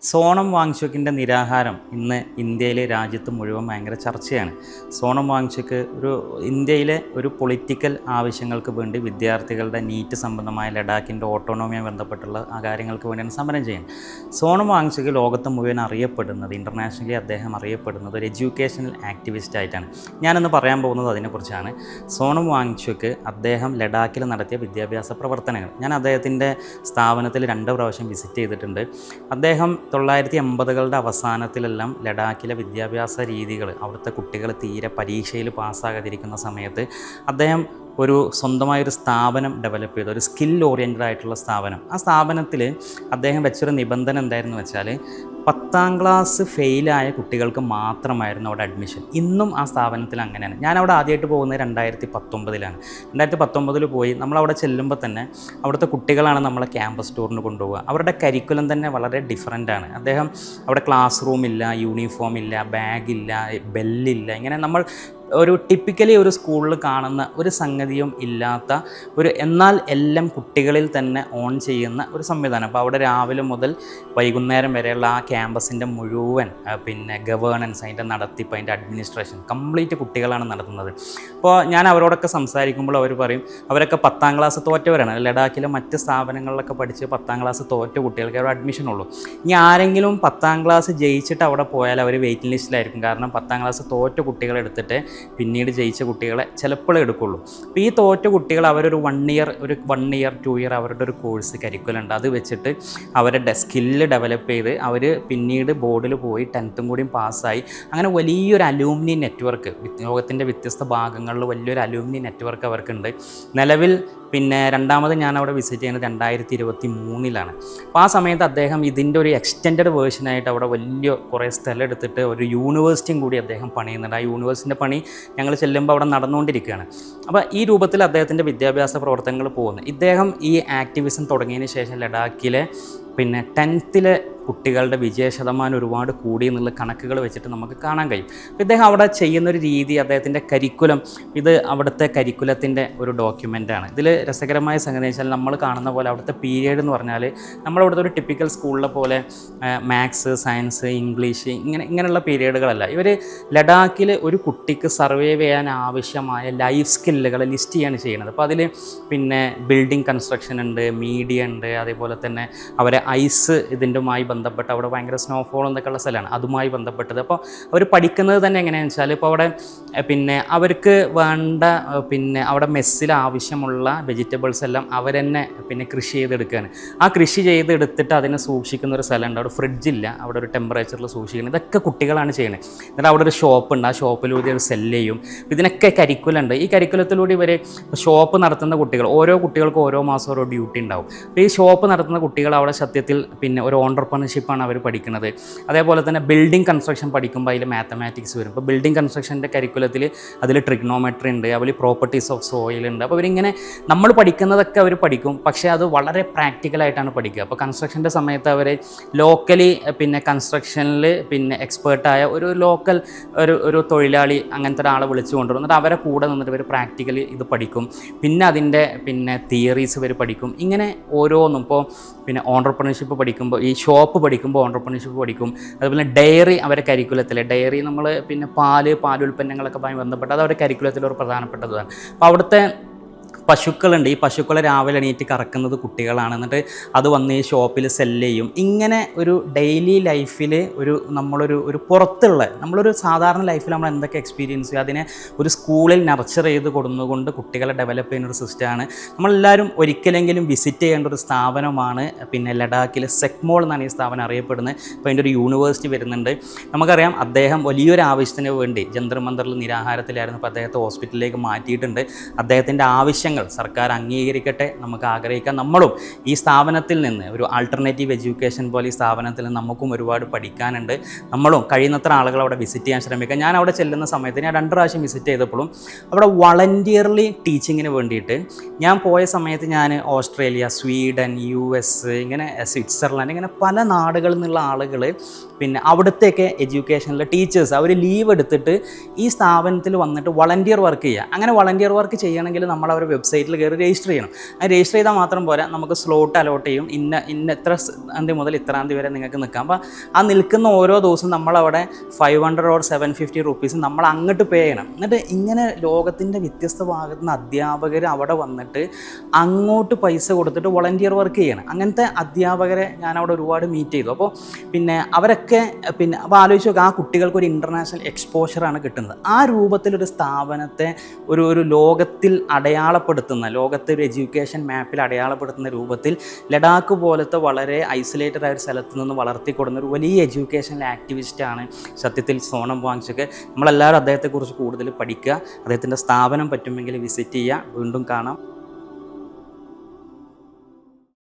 സോണം വാങ്ചുക്കിൻ്റെ നിരാഹാരം ഇന്ന് ഇന്ത്യയിലെ രാജ്യത്ത് മുഴുവൻ ഭയങ്കര ചർച്ചയാണ്. സോണം വാങ്ചുക്ക് ഇന്ത്യയിലെ ഒരു പൊളിറ്റിക്കൽ ആവശ്യങ്ങൾക്ക് വേണ്ടി വിദ്യാർത്ഥികളുടെ നീറ്റ് സംബന്ധമായ ലഡാക്കിൻ്റെ ഓട്ടോണോമിയുമായി ബന്ധപ്പെട്ടുള്ള ആ കാര്യങ്ങൾക്ക് വേണ്ടിയാണ് സമരം ചെയ്യുന്നത്. സോണം വാങ്ചുക്ക് ലോകത്ത് മുഴുവൻ അറിയപ്പെടുന്നത്, ഇൻ്റർനാഷണലി അദ്ദേഹം അറിയപ്പെടുന്നത് ഒരു എഡ്യൂക്കേഷണൽ ആക്ടിവിസ്റ്റ് ആയിട്ടാണ്. ഞാനിന്ന് പറയാൻ പോകുന്നത് അതിനെക്കുറിച്ചാണ്. സോണം വാങ്ചുക്ക് അദ്ദേഹം ലഡാക്കിൽ നടത്തിയ വിദ്യാഭ്യാസ പ്രവർത്തനങ്ങൾ, ഞാൻ അദ്ദേഹത്തിൻ്റെ സ്ഥാപനത്തിൽ 2 പ്രാവശ്യം വിസിറ്റ് ചെയ്തിട്ടുണ്ട്. അദ്ദേഹം 1980കളുടെ അവസാനത്തിലെല്ലാം ലഡാക്കിലെ വിദ്യാഭ്യാസ രീതികൾ, അവിടുത്തെ കുട്ടികൾ തീരെ പരീക്ഷയിൽ പാസ്സാകാതിരിക്കുന്ന സമയത്ത് അദ്ദേഹം സ്വന്തമായൊരു സ്ഥാപനം ഡെവലപ്പ് ചെയ്തു, ഒരു സ്കിൽ ഓറിയൻറ്റഡ് ആയിട്ടുള്ള സ്ഥാപനം. ആ സ്ഥാപനത്തിൽ അദ്ദേഹം വെച്ചൊരു നിബന്ധന എന്തായിരുന്നു വെച്ചാൽ 10ാം ക്ലാസ് ഫെയിലായ കുട്ടികൾക്ക് മാത്രമായിരുന്നു അവിടെ അഡ്മിഷൻ. ഇന്നും ആ സ്ഥാപനത്തിൽ അങ്ങനെയാണ്. ഞാനവിടെ ആദ്യമായിട്ട് പോകുന്നത് 2019ലാണ്. 2019 പോയി നമ്മളവിടെ ചെല്ലുമ്പോൾ തന്നെ അവിടുത്തെ കുട്ടികളാണ് നമ്മളെ ക്യാമ്പസ് ടൂറിന് കൊണ്ടുപോകുക. അവരുടെ കരിക്കുലം തന്നെ വളരെ ഡിഫറൻ്റാണ്. അദ്ദേഹം അവിടെ ക്ലാസ് റൂമില്ല, യൂണിഫോം ഇല്ല, ബാഗില്ല, ബെല്ലില്ല, ഇങ്ങനെ നമ്മൾ ടിപ്പിക്കലി ഒരു സ്കൂളിൽ കാണുന്ന ഒരു സംഗതിയും ഇല്ലാത്ത എന്നാൽ എല്ലാം കുട്ടികളിൽ തന്നെ ഓൺ ചെയ്യുന്ന ഒരു സംവിധാനം. അപ്പോൾ അവിടെ രാവിലെ മുതൽ വൈകുന്നേരം വരെയുള്ള ആ ക്യാമ്പസിൻ്റെ മുഴുവൻ ഗവേണൻസ്, അതിൻ്റെ നടത്തിപ്പ്, അതിൻ്റെ അഡ്മിനിസ്ട്രേഷൻ കംപ്ലീറ്റ് കുട്ടികളാണ് നടത്തുന്നത്. അപ്പോൾ ഞാൻ അവരോടൊക്കെ സംസാരിക്കുമ്പോൾ അവർ പറയും അവരൊക്കെ 10ാം ക്ലാസ് തോറ്റവരാണ്. ലഡാക്കിലെ മറ്റ് സ്ഥാപനങ്ങളിലൊക്കെ പഠിച്ച് 10ാം ക്ലാസ് തോറ്റ കുട്ടികൾക്ക് അവിടെ അഡ്മിഷൻ ഉള്ളൂ. ഇനി ആരെങ്കിലും 10ാം ക്ലാസ് ജയിച്ചിട്ട് അവിടെ പോയാൽ അവർ വെയിറ്റിംഗ് ലിസ്റ്റിലായിരിക്കും. കാരണം 10ാം ക്ലാസ് തോറ്റ കുട്ടികളെ എടുത്തിട്ട് പിന്നീട് ജയിച്ച കുട്ടികളെ ചിലപ്പോൾ എടുക്കുള്ളൂ. അപ്പോൾ ഈ തോറ്റ കുട്ടികൾ അവരൊരു 1 ഇയർ 2 ഇയർ അവരുടെ ഒരു കോഴ്സ് കരിക്കുലം ഉണ്ട്. അത് വെച്ചിട്ട് അവരുടെ സ്കില്ല് ഡെവലപ്പ് ചെയ്ത് അവർ പിന്നീട് ബോർഡിൽ പോയി 10th കൂടി പാസ്സായി. അങ്ങനെ വലിയൊരു അലൂമിനി നെറ്റ്വർക്ക്, ലോകത്തിൻ്റെ വ്യത്യസ്ത ഭാഗങ്ങളിൽ വലിയൊരു അലൂമിനി നെറ്റ്വർക്ക് അവർക്കുണ്ട്. നിലവിൽ രണ്ടാമത് ഞാൻ അവിടെ വിസിറ്റ് ചെയ്യുന്നത് 2023ലാണ്. അപ്പോൾ ആ സമയത്ത് അദ്ദേഹം ഇതിൻ്റെ ഒരു എക്സ്റ്റെൻഡഡ് വേർഷനായിട്ട് അവിടെ കുറേ സ്ഥലം എടുത്തിട്ട് ഒരു യൂണിവേഴ്സിറ്റിയും കൂടി അദ്ദേഹം പണിയുന്നുണ്ട്. ആ യൂണിവേഴ്സിറ്റിൻ്റെ പണി ഞങ്ങൾ ചെല്ലുമ്പോൾ അവിടെ നടന്നുകൊണ്ടിരിക്കുകയാണ്. അപ്പോൾ ഈ രൂപത്തിൽ അദ്ദേഹത്തിൻ്റെ വിദ്യാഭ്യാസ പ്രവർത്തനങ്ങൾ പോകുന്നു. ഇദ്ദേഹം ഈ ആക്ടിവിസം തുടങ്ങിയതിന് ശേഷം ലഡാക്കിലെ 10th കുട്ടികളുടെ വിജയശതമാനം ഒരുപാട് കൂടി എന്നുള്ള കണക്കുകൾ വെച്ചിട്ട് നമുക്ക് കാണാൻ കഴിയും. അപ്പോൾ ഇദ്ദേഹം അവിടെ ചെയ്യുന്നൊരു രീതി, അദ്ദേഹത്തിൻ്റെ കരിക്കുലം, ഇത് അവിടുത്തെ കരിക്കുലത്തിൻ്റെ ഒരു ഡോക്യുമെൻ്റാണ്. ഇതിൽ രസകരമായ സംഗതി വെച്ചാൽ നമ്മൾ കാണുന്ന പോലെ അവിടുത്തെ പീരിയഡ് എന്ന് പറഞ്ഞാൽ നമ്മളവിടുത്തെ ഒരു ടിപ്പിക്കൽ സ്കൂളിലെ പോലെ മാത്സ്, സയൻസ്, ഇംഗ്ലീഷ് ഇങ്ങനെയുള്ള പീരിയഡുകളല്ല. ഇവർ ലഡാക്കിൽ ഒരു കുട്ടിക്ക് സർവൈവ് ചെയ്യാൻ ആവശ്യമായ ലൈഫ് സ്കില്ലുകൾ ലിസ്റ്റ് ചെയ്യാണ് ചെയ്യുന്നത്. അപ്പോൾ അതിൽ ബിൽഡിംഗ് കൺസ്ട്രക്ഷൻ ഉണ്ട്, മീഡിയ ഉണ്ട്, അതേപോലെ തന്നെ അവരെ ഐസ് ഇതിൻ്റെമായി ബന്ധപ്പെട്ട് അവിടെ ഭയങ്കര സ്നോഫോൾ എന്നൊക്കെയുള്ള സ്ഥലമാണ്, അതുമായി ബന്ധപ്പെട്ടത്. അപ്പോൾ അവർ പഠിക്കുന്നത് തന്നെ എങ്ങനെയാണെന്ന് വെച്ചാൽ ഇപ്പോൾ അവിടെ അവർക്ക് വേണ്ട അവിടെ മെസ്സിൽ ആവശ്യമുള്ള വെജിറ്റബിൾസ് എല്ലാം അവർ തന്നെ കൃഷി ചെയ്തെടുക്കുകയാണ്. ആ കൃഷി ചെയ്തെടുത്തിട്ട് അതിനെ സൂക്ഷിക്കുന്ന ഒരു സ്ഥലമുണ്ട്. അവിടെ ഫ്രിഡ്ജില്ല, അവിടെ ഒരു ടെമ്പറേച്ചറിൽ സൂക്ഷിക്കുന്നത്. ഇതൊക്കെ കുട്ടികളാണ് ചെയ്യുന്നത്. എന്നിട്ട് അവിടെ ഒരു ഷോപ്പുണ്ട്, ആ ഷോപ്പിലൂടെ ഒരു സെല്ല് ചെയ്യും. ഇതിനൊക്കെ കരിക്കുലുണ്ട്. ഈ കരിക്കുലത്തിലൂടെ ഇവർ ഷോപ്പ് നടത്തുന്ന കുട്ടികൾ, ഓരോ കുട്ടികൾക്കും ഓരോ മാസം ഓരോ ഡ്യൂട്ടി ഉണ്ടാവും. അപ്പോൾ ഈ ഷോപ്പ് നടത്തുന്ന കുട്ടികൾ അവിടെ സത്യത്തിൽ ഒരു ഓണ്ടർപ്രണർഷിപ്പാണ് അവർ പഠിക്കുന്നത്. അതേപോലെ തന്നെ ബിൽഡിംഗ് കൺസ്ട്രക്ഷൻ പഠിക്കുമ്പോൾ അതിൽ മാത്തമാറ്റിക്സ് വരും. ഇപ്പോൾ ബിൽഡിംഗ് കൺസ്ട്രക്ഷൻ്റെ കരിക്കുലത്തിൽ അതിൽ ട്രിഗ്നോമെട്രി ഉണ്ട്, അതിൽ പ്രോപ്പർട്ടീസ് ഓഫ് സോയിൽ ഉണ്ട്. അപ്പോൾ അവരിങ്ങനെ നമ്മൾ പഠിക്കുന്നതൊക്കെ അവർ പഠിക്കും, പക്ഷേ അത് വളരെ പ്രാക്ടിക്കലായിട്ടാണ് പഠിക്കുക. അപ്പോൾ കൺസ്ട്രക്ഷൻ്റെ സമയത്ത് അവർ ലോക്കലി കൺസ്ട്രക്ഷനിൽ എക്സ്പേർട്ടായ ഒരു ലോക്കൽ ഒരു തൊഴിലാളി അങ്ങനത്തെ ഒരാളെ വിളിച്ചു കൊണ്ടുവരും. എന്നിട്ട് അവരെ കൂടെ നിന്നിട്ട് ഇവർ പ്രാക്ടിക്കലി ഇത് പഠിക്കും. അതിൻ്റെ തിയറീസ് ഇവർ പഠിക്കും. ഇങ്ങനെ ഓരോന്നും ഇപ്പോൾ ഓണ്ടർപ്രണർഷിപ്പ് പഠിക്കുമ്പോൾ, ഈ ഷോപ്പ് പഠിക്കുമ്പോൾ ഓണ്ടർപ്രണർഷിപ്പ് പഠിക്കും. അതുപോലെ ഡയറി അവരെ കരിക്കുലത്തിൽ, ഡയറി നമ്മൾ പാലുൽപ്പന്നങ്ങളൊക്കെ ബന്ധപ്പെട്ട് അത് അവരുടെ കരിക്കുലത്തിൽ ഒരു പ്രധാനപ്പെട്ടതാണ്. അപ്പോൾ അവിടുത്തെ പശുക്കളുണ്ട്. ഈ പശുക്കളെ രാവിലെ എണീറ്റ് കറക്കുന്നത് കുട്ടികളാണ്. എന്നിട്ട് അത് വന്ന് ഈ ഷോപ്പിൽ സെല്ല് ചെയ്യും. ഇങ്ങനെ ഒരു ഡെയിലി ലൈഫിൽ നമ്മളൊരു പുറത്തുള്ള നമ്മളൊരു സാധാരണ ലൈഫിൽ നമ്മൾ എന്തൊക്കെ എക്സ്പീരിയൻസ് ചെയ്യും അതിനെ ഒരു സ്കൂളിൽ നർച്ചർ ചെയ്ത് കൊടുന്നുകൊണ്ട് കുട്ടികളെ ഡെവലപ്പ് ചെയ്യുന്ന ഒരു സിസ്റ്റമാണ്. നമ്മളെല്ലാവരും ഒരിക്കലെങ്കിലും വിസിറ്റ് ചെയ്യേണ്ട ഒരു സ്ഥാപനമാണ് ലഡാക്കിലെ സെക്മോൾ എന്നാണ് ഈ സ്ഥാപനം അറിയപ്പെടുന്നത്. അപ്പോൾ അതിൻ്റെ ഒരു യൂണിവേഴ്സിറ്റി വരുന്നുണ്ട്. നമുക്കറിയാം അദ്ദേഹം വലിയൊരു ആവശ്യത്തിന് വേണ്ടി ജന്തർ മന്ദറിൽ നിരാഹാരത്തിലായിരുന്നു. അപ്പോൾ അദ്ദേഹത്തെ ഹോസ്പിറ്റലിലേക്ക് മാറ്റിയിട്ടുണ്ട്. അദ്ദേഹത്തിൻ്റെ ആവശ്യങ്ങൾ സർക്കാർ അംഗീകരിക്കട്ടെ, നമുക്ക് ആഗ്രഹിക്കാം. നമ്മളും ഈ സ്ഥാപനത്തിൽ നിന്ന് ഒരു ആൾട്ടർനേറ്റീവ് എഡ്യൂക്കേഷൻ പോലെ ഈ സ്ഥാപനത്തിൽ നിന്ന് നമുക്കും ഒരുപാട് പഠിക്കാനുണ്ട്. നമ്മളും കഴിയുന്നത്ര ആളുകൾ അവിടെ വിസിറ്റ് ചെയ്യാൻ ശ്രമിക്കാം. ഞാൻ അവിടെ ചെല്ലുന്ന സമയത്ത് ഞാൻ 2 പ്രാവശ്യം വിസിറ്റ് ചെയ്തപ്പോഴും അവിടെ വളണ്ടിയർലി ടീച്ചിങ്ങിന് വേണ്ടിയിട്ട് ഞാൻ പോയ സമയത്ത് ഞാൻ ഓസ്ട്രേലിയ, സ്വീഡൻ, US, സ്വിറ്റ്സർലാൻഡ്, ഇങ്ങനെ പല നാടുകളിൽ നിന്നുള്ള ആളുകൾ അവിടുത്തെയൊക്കെ എഡ്യൂക്കേഷനിലെ ടീച്ചേഴ്സ് അവർ ലീവ് എടുത്തിട്ട് ഈ സ്ഥാപനത്തിൽ വന്നിട്ട് വളണ്ടിയർ വർക്ക് ചെയ്യുക. അങ്ങനെ വളണ്ടിയർ വർക്ക് ചെയ്യണമെങ്കിൽ നമ്മൾ അവരുടെ വെബ്സൈറ്റിൽ കയറി രജിസ്റ്റർ ചെയ്യണം. അത് രജിസ്റ്റർ ചെയ്താൽ മാത്രം പോരാ, നമുക്ക് സ്ലോട്ട് അലോട്ട് ചെയ്യും. ഇന്ന ഇത്ര തീയതി മുതൽ ഇത്രാം തീയതി വരെ നിങ്ങൾക്ക് നിൽക്കാം. അപ്പോൾ ആ നിൽക്കുന്ന ഓരോ ദിവസവും നമ്മളവിടെ 500 or 750 റുപ്പീസ് നമ്മൾ അങ്ങോട്ട് പേ ചെയ്യണം. എന്നിട്ട് ഇങ്ങനെ ലോകത്തിൻ്റെ വ്യത്യസ്ത ഭാഗത്തു നിന്ന് അധ്യാപകർ അവിടെ വന്നിട്ട് അങ്ങോട്ട് പൈസ കൊടുത്തിട്ട് വോളണ്ടിയർ വർക്ക് ചെയ്യണം. അങ്ങനത്തെ അധ്യാപകരെ ഞാൻ അവിടെ ഒരുപാട് മീറ്റ് ചെയ്തു. അപ്പോൾ പിന്നെ അവരൊക്കെ അപ്പോൾ ആലോചിച്ച് നോക്കുക, ആ കുട്ടികൾക്ക് ഒരു ഇൻ്റർനാഷണൽ എക്സ്പോഷറാണ് കിട്ടുന്നത്. ആ രൂപത്തിലൊരു സ്ഥാപനത്തെ ഒരു ലോകത്തിൽ അടയാളപ്പെടുത്തുന്ന, ലോകത്തെ ഒരു എഡ്യൂക്കേഷൻ മാപ്പിൽ അടയാളപ്പെടുത്തുന്ന രൂപത്തിൽ ലഡാക്ക് പോലത്തെ വളരെ ഐസൊലേറ്റഡ് ആയ ഒരു സ്ഥലത്ത് നിന്ന് വളർത്തിക്കൊടുന്ന ഒരു വലിയ എഡ്യൂക്കേഷണൽ ആക്ടിവിസ്റ്റാണ് സത്യത്തിൽ സോണം വാങ്ചുക്. നമ്മളെല്ലാവരും അദ്ദേഹത്തെക്കുറിച്ച് കൂടുതൽ പഠിക്കുക, അദ്ദേഹത്തിൻ്റെ സ്ഥാപനം പറ്റുമെങ്കിൽ വിസിറ്റ് ചെയ്യുക. വീണ്ടും കാണാം.